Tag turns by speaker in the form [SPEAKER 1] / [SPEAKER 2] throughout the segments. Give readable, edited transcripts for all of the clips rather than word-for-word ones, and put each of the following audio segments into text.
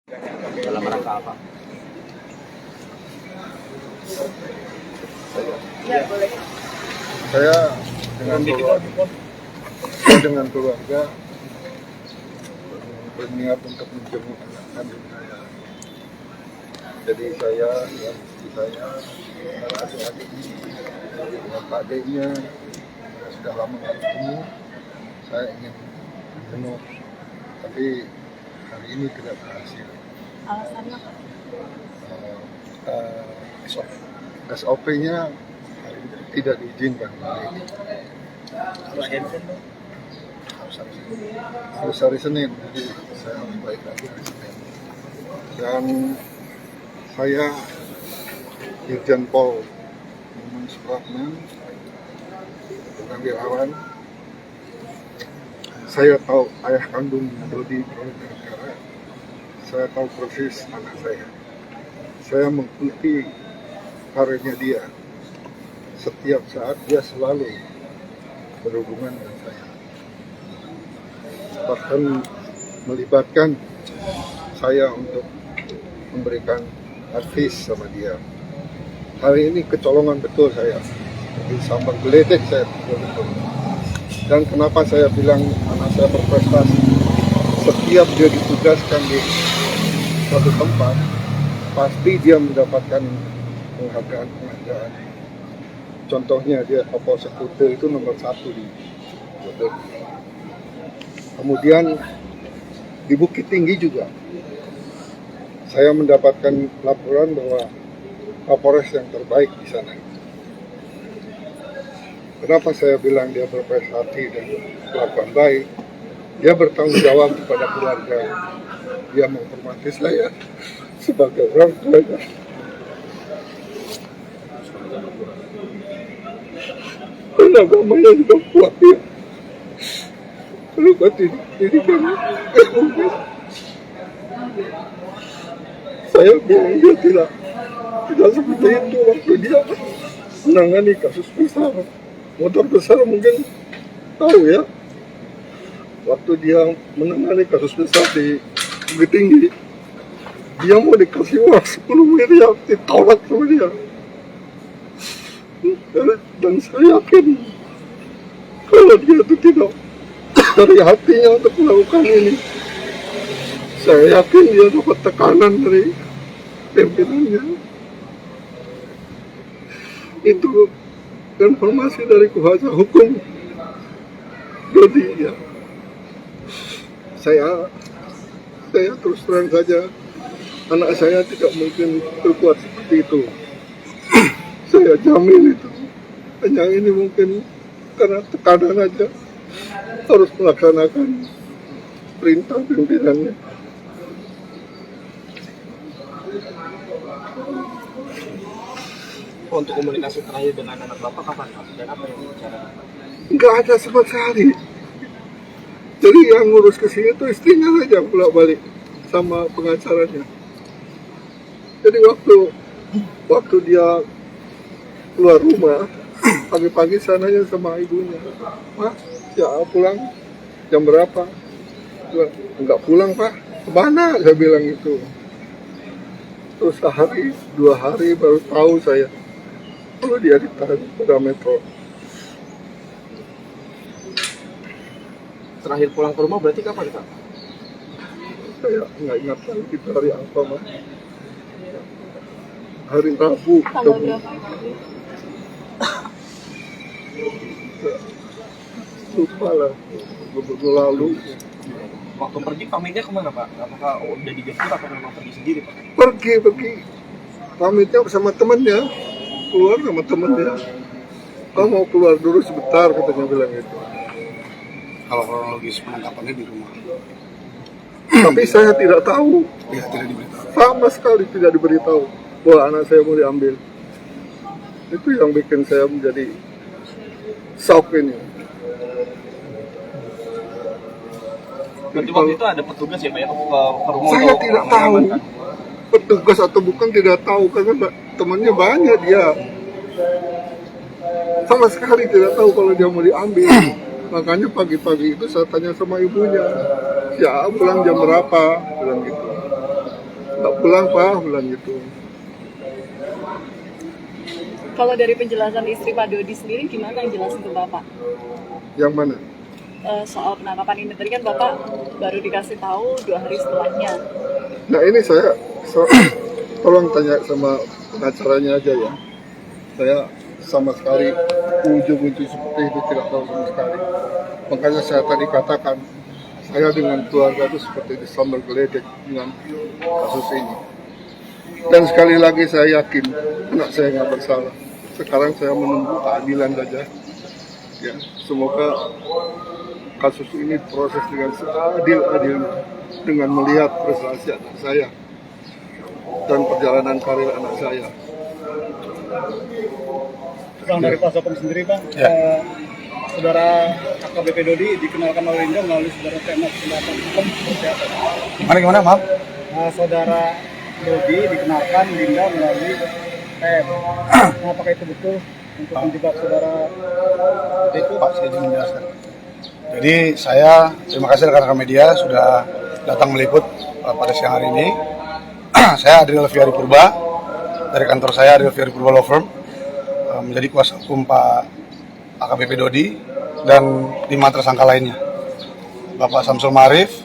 [SPEAKER 1] Dalam rangka apa?
[SPEAKER 2] Ya, boleh.
[SPEAKER 3] Saya dengan keluarga berniat untuk menjenguk anak kandung saya. Jadi saya dan istri saya, para adik-adik dengan Pak D-nya sudah lama nggak ketemu. Saya ingin menjenguk, tapi hari ini tidak berhasil.
[SPEAKER 2] Alasannya apa?
[SPEAKER 3] SOP-nya tidak diizinkan. Harus hari Senin, jadi saya harus balik lagi hari Senin. Dan saya Irjen Pol Muhammad Supratman, Purnawirawan. Saya tahu ayah kandung Dodi Negara. Saya tahu persis anak saya. Saya mengikuti karirnya dia. Setiap saat dia selalu berhubungan dengan saya. Bahkan melibatkan saya untuk memberikan advice sama dia. Hari ini kecolongan betul saya. Di sambal geledek saya betul-betul. Dan kenapa saya bilang anak saya berprestasi? Setiap dia ditugaskan di satu tempat, pasti dia mendapatkan penghargaan. Contohnya dia Kapol Sekutu itu nomor 1 di Bogor. Kemudian di Bukit Tinggi juga saya mendapatkan laporan bahwa Kapolres yang terbaik di sana. Kenapa saya bilang dia berprestasi dan kelakuan baik? Dia bertanggung jawab kepada keluarga. Dia menghormati saya sebagai orang tuanya. Dan agamanya juga kuat ya. Lalu didikan saya bilang dia tidak seperti itu waktu dia menangani kasus besar. Motor besar mungkin tahu ya. Waktu dia menangani kasus besar di Bukit Tinggi, dia mau dikasih uang 10 miliar, ditolak sama dia. Dan saya yakin kalau dia itu tidak dari hatinya untuk melakukan ini. Saya yakin dia dapat tekanan dari pimpinannya. Itu informasi dari kuasa hukum Dodi ya. Saya terus terang saja, anak saya tidak mungkin berbuat seperti itu. Saya jamin itu. Hanya ini mungkin karena tekanan aja harus melaksanakan perintah pimpinannya.
[SPEAKER 1] Untuk komunikasi terakhir dengan anak Bapak kapan, Pak? Dan apa yang dibicarakan?
[SPEAKER 3] Nggak ada sama sekali. Jadi yang ngurus ke sini itu istrinya saja bolak-balik sama pengacaranya. Jadi waktu dia keluar rumah, pagi-pagi sananya sama ibunya. Pak, ya pulang jam berapa? Enggak pulang, Pak. Kemana? Saya bilang itu. Terus sehari, 2 hari baru tahu saya kalau dia ditahan pada Metro.
[SPEAKER 1] Terakhir pulang ke rumah berarti kapan, Pak?
[SPEAKER 3] Saya nggak ingat lagi itu hari apa, Mas. Hari Rabu.
[SPEAKER 2] Tanggal berapa?
[SPEAKER 3] Lupa lah, beberapa lalu.
[SPEAKER 1] Waktu pergi pamitnya kemana, Pak? Apakah udah dijemput atau memang pergi sendiri, Pak?
[SPEAKER 3] Pergi. Pamitnya bersama temannya, keluar sama temannya. Kamu mau keluar dulu sebentar, katanya bilang gitu.
[SPEAKER 4] Kalau kronologis penangkapannya di rumah,
[SPEAKER 3] Tapi saya tidak tahu,
[SPEAKER 4] ya tidak diberitahu.
[SPEAKER 3] sama sekali tidak diberitahu bahwa anak saya mau diambil. Itu yang bikin saya menjadi shock ini.
[SPEAKER 1] Berarti waktu itu ada petugas ya, Pak, ya, ke rumah?
[SPEAKER 3] Saya tidak tahu, petugas atau bukan tidak tahu, karena temannya banyak dia. Sama sekali tidak tahu kalau dia mau diambil. Makanya pagi-pagi itu saya tanya sama ibunya, ya pulang jam berapa, bilang gitu. pulang Pak, bilang gitu.
[SPEAKER 2] Kalau dari penjelasan istri Pak Dodi sendiri, gimana yang jelasin ke Bapak?
[SPEAKER 3] Yang mana?
[SPEAKER 2] Soal penangkapan ini tadi kan Bapak baru dikasih tahu 2 hari setelahnya.
[SPEAKER 3] Nah ini saya tolong tanya sama pengacaranya aja ya. Saya sama sekali ujung-ujung seperti itu tidak tahu sama sekali. Makanya saya tadi katakan saya dengan keluarga itu seperti disambal geledek dengan kasus ini. Dan sekali lagi saya yakin anak saya nggak bersalah. Sekarang saya menunggu keadilan saja. Ya, semoga kasus ini proses dengan seadil-adilnya dengan melihat prestasi anak saya dan perjalanan karir anak saya.
[SPEAKER 5] Bang, dari Kuasa Hukum sendiri Bang, saudara AKBP Dodi dikenalkan oleh Linda melalui saudara Tema Pendapat Hukum seperti apa?
[SPEAKER 4] Gimana maaf?
[SPEAKER 5] Saudara Dodi dikenalkan Linda melalui TM. Apakah itu betul untuk menjebak saudara
[SPEAKER 4] Itu Pak, saya izin menjelaskan. Jadi saya terima kasih rekan-rekan media sudah datang meliput pada siang hari ini. Saya Adriel Fiari Purba dari kantor saya Adriel Fiari Purba Law Firm, menjadi kuasa hukum Pak AKBP Dodi dan 5 tersangka lainnya, Bapak Samsul Marif,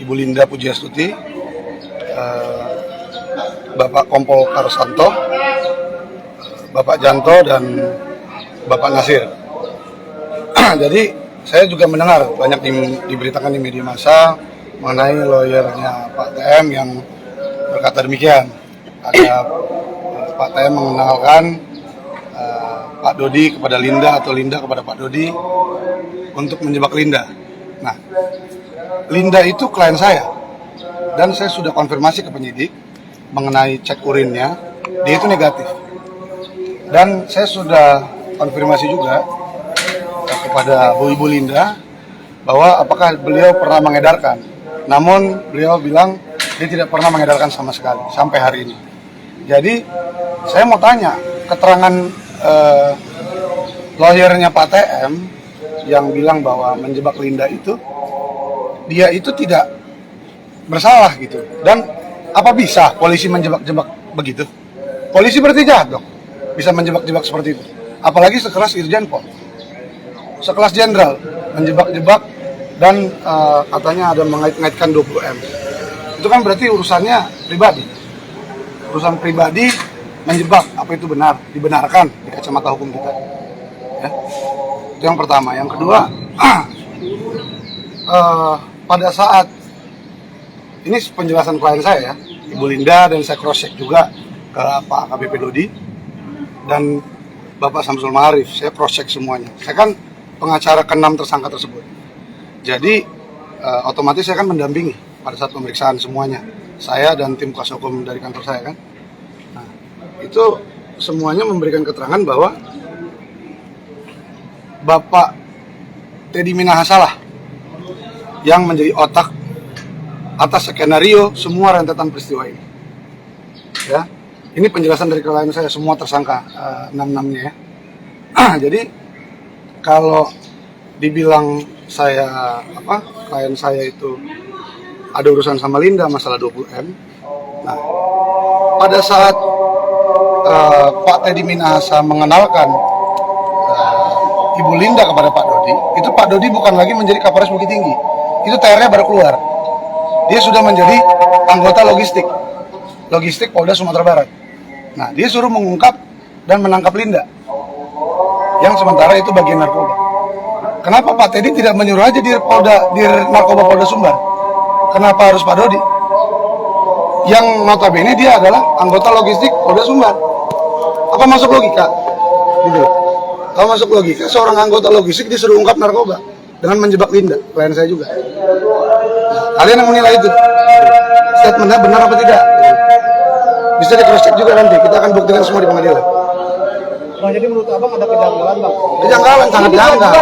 [SPEAKER 4] Ibu Linda Pujiastuti, Bapak Kompol Karsanto, Bapak Janto, dan Bapak Nasir. Jadi saya juga mendengar banyak diberitakan di media massa mengenai lawyernya Pak TM yang berkata demikian. Ada Pak TM mengenalkan Pak Dodi kepada Linda atau Linda kepada Pak Dodi untuk menjebak Linda. Nah, Linda itu klien saya dan saya sudah konfirmasi ke penyidik mengenai cek urinnya, dia itu negatif. Dan saya sudah konfirmasi juga kepada Bu Ibu Linda bahwa apakah beliau pernah mengedarkan. Namun beliau bilang dia tidak pernah mengedarkan sama sekali sampai hari ini. Jadi saya mau tanya keterangan lawyernya Pak TM yang bilang bahwa menjebak Linda itu, dia itu tidak bersalah gitu. Dan apa bisa polisi menjebak-jebak begitu? Polisi berarti jahat dong, bisa menjebak-jebak seperti itu. Apalagi sekelas Irjen Pol, sekelas jenderal menjebak-jebak dan katanya ada mengait-ngaitkan 20M. Itu kan berarti urusannya pribadi. Urusan pribadi menjebak, apa itu benar, dibenarkan di kacamata hukum kita. Ya. Itu yang pertama. Yang kedua, pada saat ini penjelasan klien saya ya, Ibu Linda, dan saya cross check juga ke Pak AKBP Dodi dan Bapak Samsul Marif, saya cross check semuanya. Saya kan pengacara ke-6 tersangka tersebut. Jadi otomatis saya kan mendampingi pada saat pemeriksaan semuanya. Saya dan tim kuasa hukum dari kantor saya kan. Nah, itu semuanya memberikan keterangan bahwa Bapak Teddy Minahasalah yang menjadi otak atas skenario semua rentetan peristiwa ini. Ya, ini penjelasan dari klien saya, semua tersangka 6-6-nya ya. Jadi kalau dibilang saya klien saya itu ada urusan sama Linda masalah 20M. Nah, pada saat Pak Teddy Minahasa mengenalkan Ibu Linda kepada Pak Dodi, itu Pak Dodi bukan lagi menjadi Kapolres Bukit Tinggi. Itu TR-nya baru keluar. Dia sudah menjadi anggota logistik Polda Sumatera Barat. Nah, dia suruh mengungkap dan menangkap Linda, yang sementara itu bagian narkoba. Kenapa Pak Teddy tidak menyuruh aja di narkoba Polda Sumbar? Kenapa harus Pak Dodi? Yang notabene dia adalah anggota logistik Polda Sumbar. Apa masuk logika? Gitu. Kalau masuk logika, seorang anggota logistik disuruh ungkap narkoba dengan menjebak Linda, klien saya juga. Nah, kalian yang menilai itu. Statementnya benar apa tidak? Bisa di cross check juga nanti. Kita akan buktikan semua di pengadilan.
[SPEAKER 5] Bang, jadi menurut Abang ada kejanggalan Bang?
[SPEAKER 3] Kejanggalan, sangat janggal.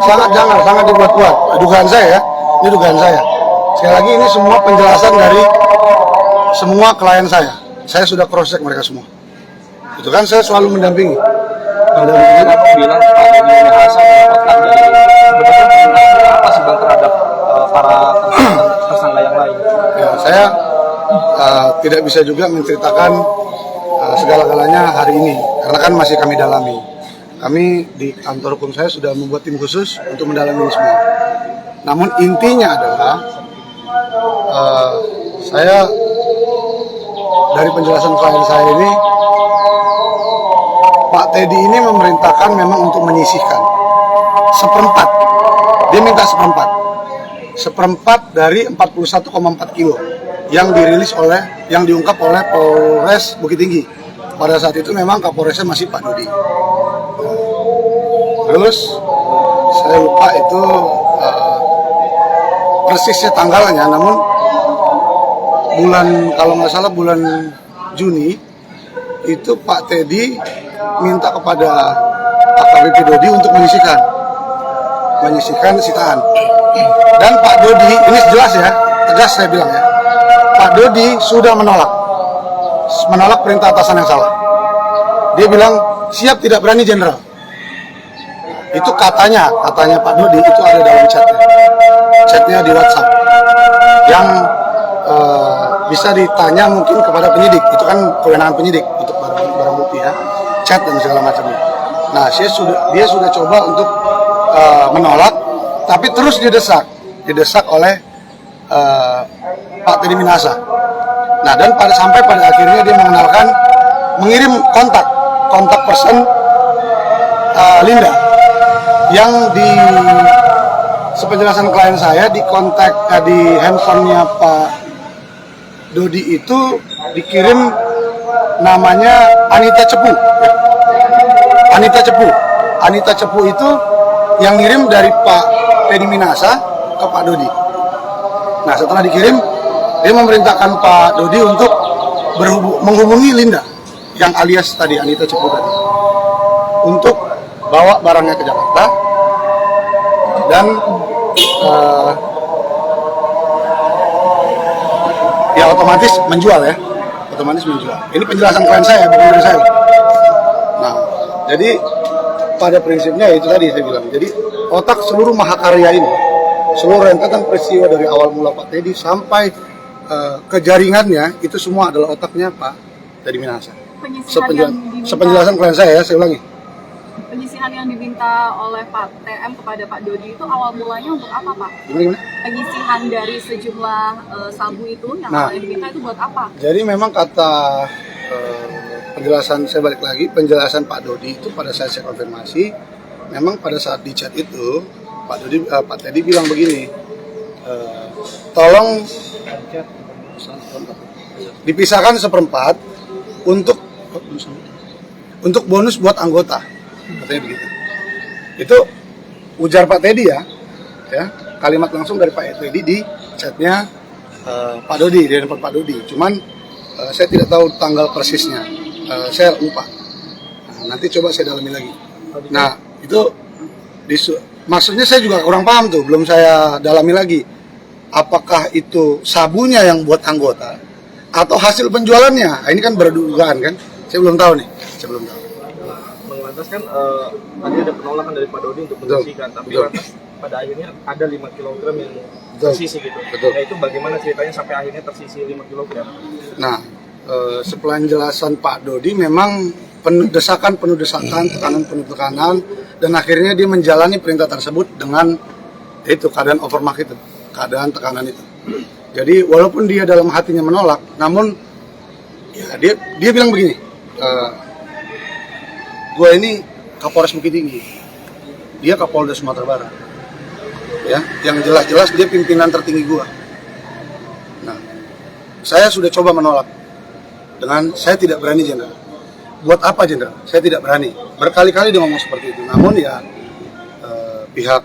[SPEAKER 3] Sangat janggal, sangat dibuat-buat. Dugaan saya ya, ini dugaan saya. Sekali lagi ini semua penjelasan dari semua klien saya. Saya sudah cross check mereka semua. Itu kan saya selalu mendampingi.
[SPEAKER 1] Kenapa bilang Pak Teddy Minahasa mendapatkan dari sebenarnya apa sih Bang terhadap para tersangka yang lain?
[SPEAKER 3] Ya, saya
[SPEAKER 4] tidak bisa juga menceritakan segala-galanya hari ini karena kan masih kami dalami. Kami di kantor hukum saya sudah membuat tim khusus untuk mendalami ini semua. Namun intinya adalah saya dari penjelasan klien saya ini, Pak Teddy ini memerintahkan memang untuk menyisihkan seperempat. Dia minta seperempat dari 41,4 kilo yang diungkap oleh Polres Bukit Tinggi. Pada saat itu memang Kapolresnya masih Pak Dodi. Terus saya lupa itu persisnya tanggalnya, namun kalau nggak salah bulan Juni itu Pak Teddy minta kepada AKBP Dodi untuk menyisihkan sitaan. Dan Pak Dodi, ini jelas ya, tegas saya bilang ya, Pak Dodi sudah menolak perintah atasan yang salah. Dia bilang siap, tidak berani jenderal. Itu katanya Pak Dodi, itu ada dalam chatnya di WhatsApp yang bisa ditanya mungkin kepada penyidik. Itu kan kewenangan penyidik untuk barang bukti ya, chat dan segala macamnya. Nah, dia sudah coba untuk menolak, tapi terus didesak oleh Pak Teddy Minahasa. Nah, dan sampai pada akhirnya dia mengirim kontak person Linda yang di sepenjelasan klien saya di handphonenya Pak Dodi itu dikirim namanya Anita Cepu. Anita Cepu itu yang ngirim dari Pak Teddy Minahasa ke Pak Dodi. Nah, setelah dikirim, dia memerintahkan Pak Dodi untuk menghubungi Linda yang alias tadi Anita Cepu tadi untuk bawa barangnya ke Jakarta dan ya otomatis menjual. Ini penjelasan klien saya, bukan dari saya. Nah, jadi pada prinsipnya itu tadi saya bilang. Jadi otak seluruh mahakarya ini, seluruh rentetan peristiwa dari awal mula Pak Teddy sampai ke jaringannya itu semua adalah otaknya Pak Teddy Minahasa. Sepenjelasan klien saya ulangi.
[SPEAKER 2] Penyisihan yang diminta oleh Pak TM kepada Pak Dodi itu awal mulanya untuk apa, Pak?
[SPEAKER 4] Gimana?
[SPEAKER 2] Penyisihan dari sejumlah sabu itu yang awalnya diminta itu buat apa?
[SPEAKER 4] Jadi memang kata penjelasan, saya balik lagi, penjelasan Pak Dodi itu pada saat saya konfirmasi, memang pada saat di chat itu Pak Teddy bilang begini, tolong dipisahkan seperempat untuk bonus buat anggota, katanya begitu. Itu ujar Pak Teddy ya, kalimat langsung dari Pak Teddy di chatnya Pak Dodi, di handphone Pak Dodi. Cuman saya tidak tahu tanggal persisnya, saya lupa. Nah, nanti coba saya dalami lagi. Nah, itu maksudnya saya juga kurang paham tuh, belum saya dalami lagi. Apakah itu sabunya yang buat anggota atau hasil penjualannya? Nah, ini kan berdugaan kan? Saya belum tahu nih.
[SPEAKER 1] Lantas kan tadi ada penolakan dari Pak Dodi untuk menyisihkan, tapi lantas pada akhirnya ada 5 kg yang tersisih gitu. Nah, itu bagaimana ceritanya sampai akhirnya tersisih 5 kg?
[SPEAKER 4] Nah, sepenjelasan Pak Dodi memang desakan, tekanan, dan akhirnya dia menjalani perintah tersebut dengan itu keadaan overmark itu, keadaan tekanan itu. Jadi walaupun dia dalam hatinya menolak, namun ya dia bilang begini, gue ini Kapolres Bukit Tinggi, dia Kapolda Sumatera Barat, ya, yang jelas-jelas dia pimpinan tertinggi gue. Nah, saya sudah coba menolak dengan saya tidak berani jenderal. Buat apa jenderal? Saya tidak berani. Berkali-kali dia ngomong seperti itu. Namun ya pihak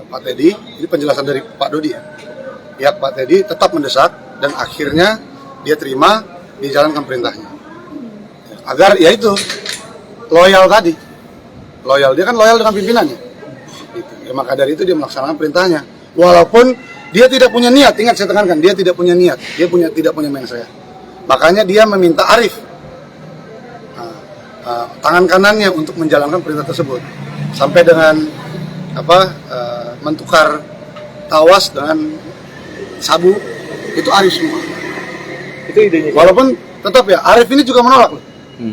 [SPEAKER 4] Pak Teddy, ini penjelasan dari Pak Dodi ya, pihak Pak Teddy tetap mendesak dan akhirnya dia terima, dijalankan perintahnya. Agar ya itu loyal tadi, dia kan loyal dengan pimpinannya. Gitu. Ya, maka dari itu dia melaksanakan perintahnya. Walaupun dia tidak punya niat, ingat saya tekankan, dia tidak punya niat, dia tidak punya mensreya. Makanya dia meminta Arif, tangan kanannya, untuk menjalankan perintah tersebut. Sampai dengan mentukar tawas dengan sabu, itu Arif semua.
[SPEAKER 1] Itu idenya.
[SPEAKER 4] Walaupun tetap ya, Arif ini juga menolak loh.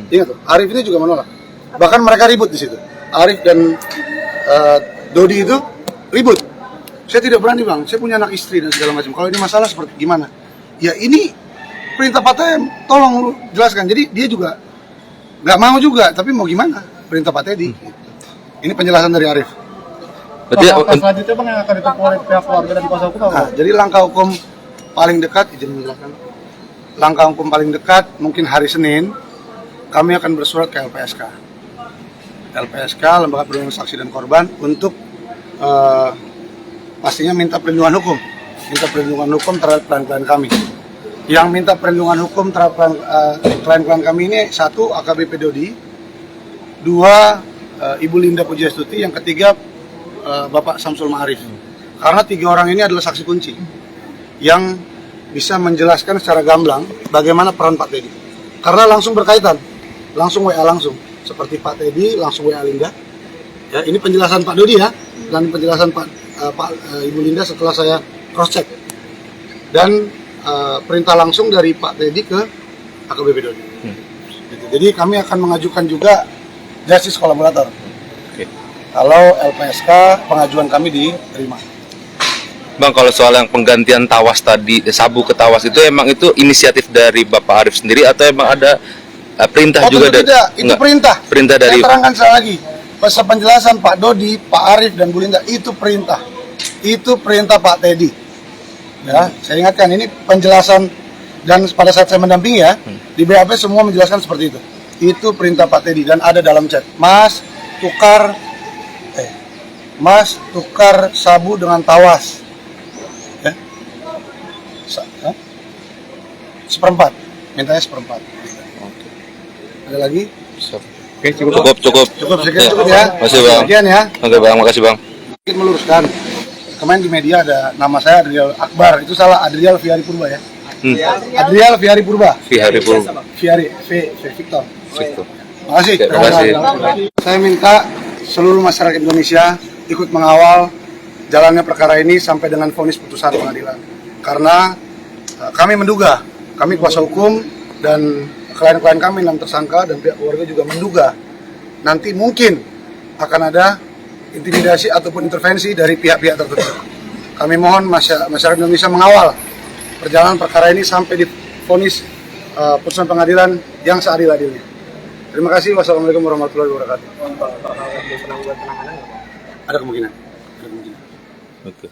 [SPEAKER 4] Ingat tuh, Arif ini juga menolak. Bahkan mereka ribut di situ. Arif dan Dodi itu ribut. Saya tidak berani bang, saya punya anak istri dan segala macam. Kalau ini masalah seperti gimana? Ya ini perintah Pak TM, tolong lu jelaskan. Jadi dia juga nggak mau juga, tapi mau gimana? Perintah Pak Teddy. Ini penjelasan dari Arif.
[SPEAKER 6] Berarti
[SPEAKER 5] Langkah selanjutnya bang yang akan ditempuh oleh pihak keluarga dan kuasa hukum apa?
[SPEAKER 4] Nah, jadi langkah hukum paling dekat, izin menjelaskan. Langkah hukum paling dekat mungkin hari Senin kami akan bersurat ke LPSK. LPSK, Lembaga Perlindungan Saksi dan Korban, untuk pastinya minta perlindungan hukum. Minta perlindungan hukum terhadap klien-klien kami. Yang minta perlindungan hukum terhadap klien-klien kami ini, 1 AKBP Dodi, 2 Ibu Linda Pujastuti, yang ketiga Bapak Samsul Ma'arif. Karena 3 orang ini adalah saksi kunci yang bisa menjelaskan secara gamblang bagaimana peran Pak Teddy. Karena langsung berkaitan, langsung WA langsung. Seperti Pak Teddy langsung WA Linda. Ya, ini penjelasan Pak Dodi ya, dan penjelasan Ibu Linda setelah saya cross check. Dan perintah langsung dari Pak Teddy ke AKBP Dodi. Gitu. Jadi kami akan mengajukan juga justice kolaborator. Kalau LPSK pengajuan kami diterima.
[SPEAKER 6] Bang, kalau soal yang penggantian tawas tadi, sabu ke tawas itu emang itu inisiatif dari Bapak Arif sendiri atau emang ada perintah juga dari?
[SPEAKER 4] Tidak, itu
[SPEAKER 6] Enggak.
[SPEAKER 4] perintah.
[SPEAKER 6] Perintah dari.
[SPEAKER 4] Saya terangkan sekali lagi. Pasal penjelasan Pak Dodi, Pak Arif dan Bu Linda itu perintah. Itu perintah Pak Teddy. Ya, saya ingatkan ini penjelasan, dan pada saat saya mendampingi ya, di BAP semua menjelaskan seperti itu. Itu perintah Pak Teddy dan ada dalam chat. Mas tukar sabu dengan tawas. Ya. Seperempat. Mintanya seperempat. Ada lagi?
[SPEAKER 6] Oke, cukup.
[SPEAKER 4] Cukup sekian cukup ya.
[SPEAKER 6] Makasih bang.
[SPEAKER 4] Sekian ya.
[SPEAKER 6] Oke bang, makasih bang.
[SPEAKER 4] Sedikit meluruskan. Kemarin di media ada nama saya Adrial Akbar. Itu salah, Adrial Viari Purba ya. Adrial Viari Purba.
[SPEAKER 6] Hari pun.
[SPEAKER 4] Viari Victor.
[SPEAKER 6] Situ.
[SPEAKER 4] Makasih.
[SPEAKER 6] Oke, makasih.
[SPEAKER 4] Saya minta seluruh masyarakat Indonesia ikut mengawal jalannya perkara ini sampai dengan vonis putusan pengadilan. Karena kami menduga, kami kuasa hukum dan klien-klien kami 6 tersangka dan pihak keluarga juga menduga nanti mungkin akan ada intimidasi ataupun intervensi dari pihak-pihak tertentu. Kami mohon masyarakat Indonesia mengawal perjalanan perkara ini sampai di vonis putusan pengadilan yang seadil-adilnya. Terima kasih. Wassalamualaikum warahmatullahi wabarakatuh.
[SPEAKER 1] Penangguhan penahanan.
[SPEAKER 4] Ada kemungkinan.
[SPEAKER 6] Oke.